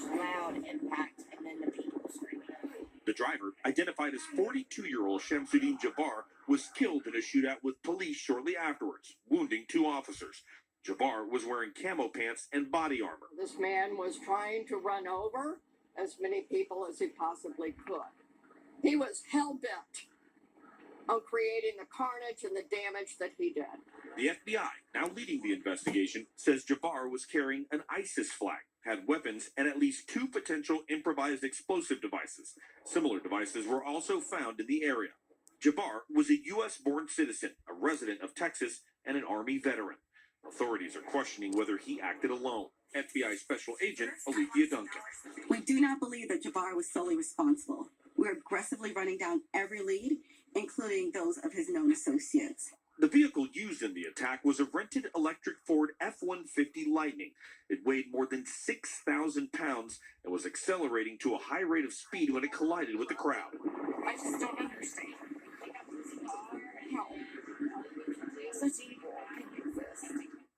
loud impact, and then the people screaming. The driver, identified as 42-year-old Shamsuddin Jabbar, was killed in a shootout with police shortly afterwards, wounding 2 officers. Jabbar was wearing camo pants and body armor. This man was trying to run over as many people as he possibly could. He was hell-bent on creating the carnage and the damage that he did. The FBI, now leading the investigation, says Jabbar was carrying an ISIS flag, had weapons, and at least 2 potential improvised explosive devices. Similar devices were also found in the area. Jabbar was a U.S.-born citizen, a resident of Texas, and an Army veteran. Authorities are questioning whether he acted alone. FBI Special Agent Alethea Duncan. We do not believe that Jabbar was solely responsible. We're aggressively running down every lead, including those of his known associates. The vehicle used in the attack was a rented electric Ford F-150 Lightning. It weighed more than 6,000 pounds and was accelerating to a high rate of speed when it collided with the crowd. I just don't understand how such evil can exist.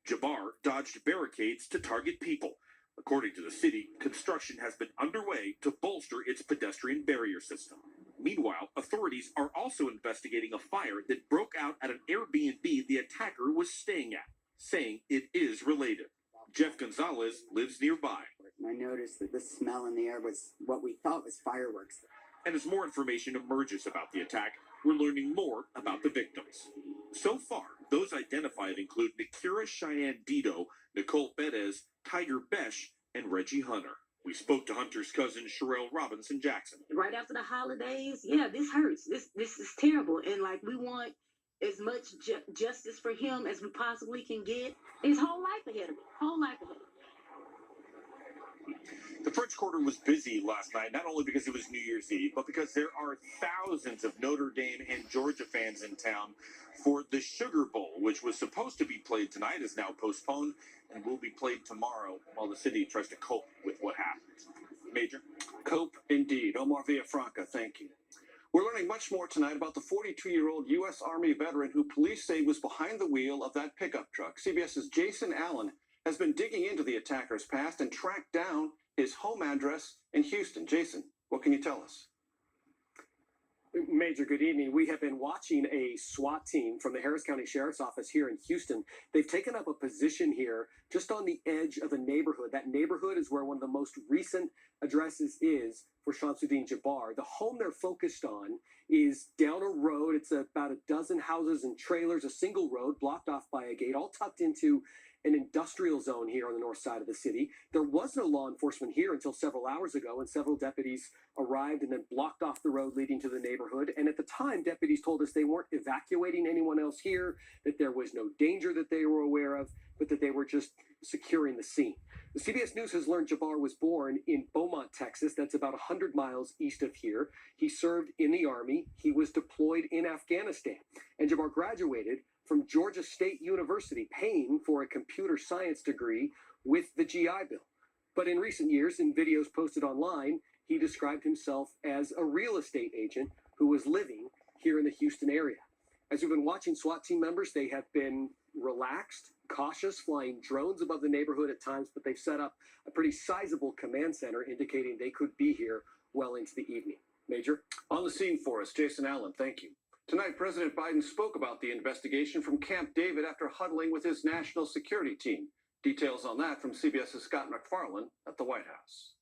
Jabbar dodged barricades to target people. According to the city, construction has been underway to bolster its pedestrian barrier system. Meanwhile, authorities are also investigating a fire that broke out at an Airbnb the attacker was staying at, saying it is related. Jeff Gonzalez lives nearby. I noticed that the smell in the air was what we thought was fireworks. And as more information emerges about the attack, we're learning more about the victims. So far, those identified include Nikira Cheyenne Dido, Nicole Perez, Tiger Besh, and Reggie Hunter. We spoke to Hunter's cousin, Sherelle Robinson Jackson. Right after the holidays, yeah, this hurts. This is terrible. And like, we want as much justice for him as we possibly can get. His whole life ahead of him. Whole life ahead of him. The French Quarter was busy last night, not only because it was New Year's Eve, but because there are thousands of Notre Dame and Georgia fans in town for the Sugar Bowl, which was supposed to be played tonight, is now postponed and will be played tomorrow while the city tries to cope with what happened. Major? Cope, indeed. Omar Villafranca, thank you. We're learning much more tonight about the 42-year-old U.S. Army veteran who police say was behind the wheel of that pickup truck. CBS's Jason Allen has been digging into the attacker's past and tracked down his home address in Houston. Jason, what can you tell us? Major, good evening. We have been watching a SWAT team from the Harris County Sheriff's Office here in Houston. They've taken up a position here just on the edge of a neighborhood. That neighborhood is where one of the most recent addresses is for Shamsuddin Jabbar. The home they're focused on is down a road. It's about a dozen houses and trailers, a single road blocked off by a gate, all tucked into an industrial zone here on the north side of the city. There was no law enforcement here until several hours ago, and several deputies arrived and then blocked off the road leading to the neighborhood. And at the time, deputies told us they weren't evacuating anyone else here, that there was no danger that they were aware of, but that they were just securing the scene. The CBS News has learned Jabbar was born in Beaumont, Texas. That's about 100 miles east of here. He served in the Army. He was deployed in Afghanistan. And Jabbar graduated from Georgia State University, paying for a computer science degree with the GI Bill. But in recent years, in videos posted online, he described himself as a real estate agent who was living here in the Houston area. As we've been watching SWAT team members, they have been relaxed, cautious, flying drones above the neighborhood at times, but they've set up a pretty sizable command center indicating they could be here well into the evening. Major? On the scene for us, Jason Allen, thank you. Tonight, President Biden spoke about the investigation from Camp David after huddling with his national security team. Details on that from CBS's Scott MacFarlane at the White House.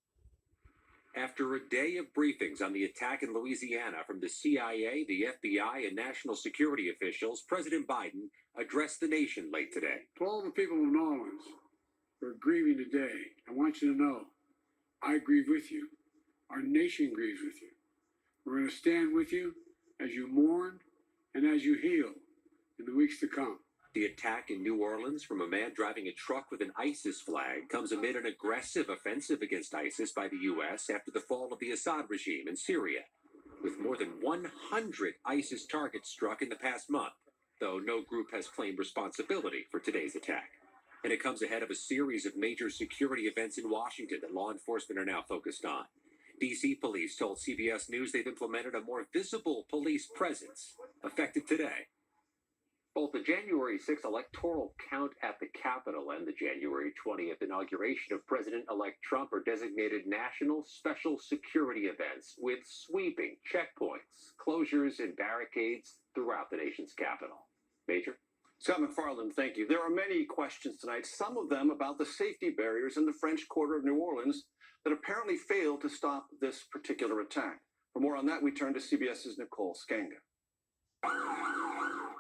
After a day of briefings on the attack in Louisiana from the CIA, the FBI, and national security officials, President Biden addressed the nation late today. To all the people of New Orleans who are grieving today, I want you to know, I grieve with you. Our nation grieves with you. We're going to stand with you as you mourn and as you heal in the weeks to come. The attack in New Orleans from a man driving a truck with an ISIS flag comes amid an aggressive offensive against ISIS by the U.S. after the fall of the Assad regime in Syria, with more than 100 ISIS targets struck in the past month, though no group has claimed responsibility for today's attack. And it comes ahead of a series of major security events in Washington that law enforcement are now focused on. D.C. police told CBS News they've implemented a more visible police presence, effective today. Both the January 6th electoral count at the Capitol and the January 20th inauguration of President-elect Trump are designated national special security events with sweeping checkpoints, closures, and barricades throughout the nation's capital. Major? Scott McFarland, thank you. There are many questions tonight, some of them about the safety barriers in the French Quarter of New Orleans that apparently failed to stop this particular attack. For more on that, we turn to CBS's Nicole Skanga.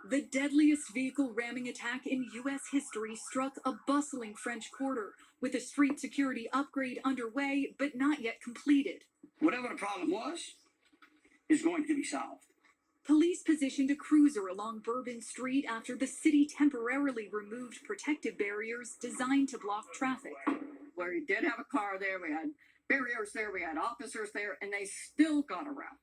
The deadliest vehicle ramming attack in U.S. history struck a bustling French Quarter, with a street security upgrade underway but not yet completed. Whatever the problem was, is going to be solved. Police positioned a cruiser along Bourbon Street after the city temporarily removed protective barriers designed to block traffic. Where we did have a car there, we had barriers there, we had officers there, and they still got around.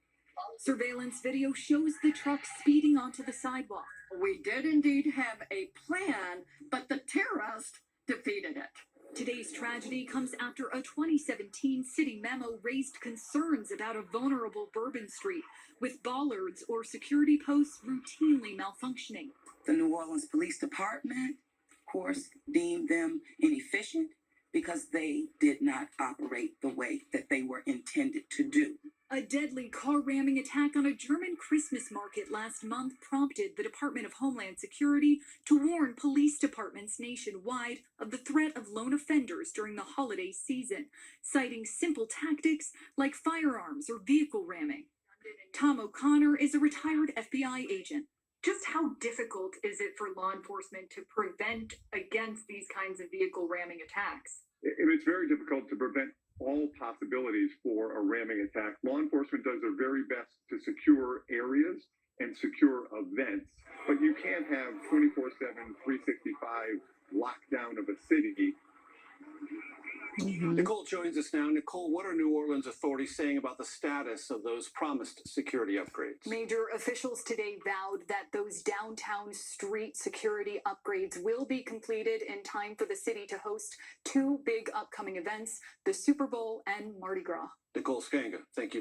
Surveillance video shows the truck speeding onto the sidewalk. We did indeed have a plan, but the terrorists defeated it. Today's tragedy comes after a 2017 city memo raised concerns about a vulnerable Bourbon Street, with bollards or security posts routinely malfunctioning. The New Orleans Police Department, of course, deemed them inefficient because they did not operate the way that they were intended to do. A deadly car ramming attack on a German Christmas market last month prompted the Department of Homeland Security to warn police departments nationwide of the threat of lone offenders during the holiday season, citing simple tactics like firearms or vehicle ramming. Tom O'Connor is a retired FBI agent. Just how difficult is it for law enforcement to prevent against these kinds of vehicle ramming attacks? It's very difficult to prevent all possibilities for a ramming attack. Law enforcement does their very best to secure areas and secure events, but you can't have 24/7, 365 lockdown of a city. Nicole joins us now. Nicole, what are New Orleans authorities saying about the status of those promised security upgrades? Major officials today vowed that those downtown street security upgrades will be completed in time for the city to host two big upcoming events, the Super Bowl and Mardi Gras. Nicole Skanga, thank you very much.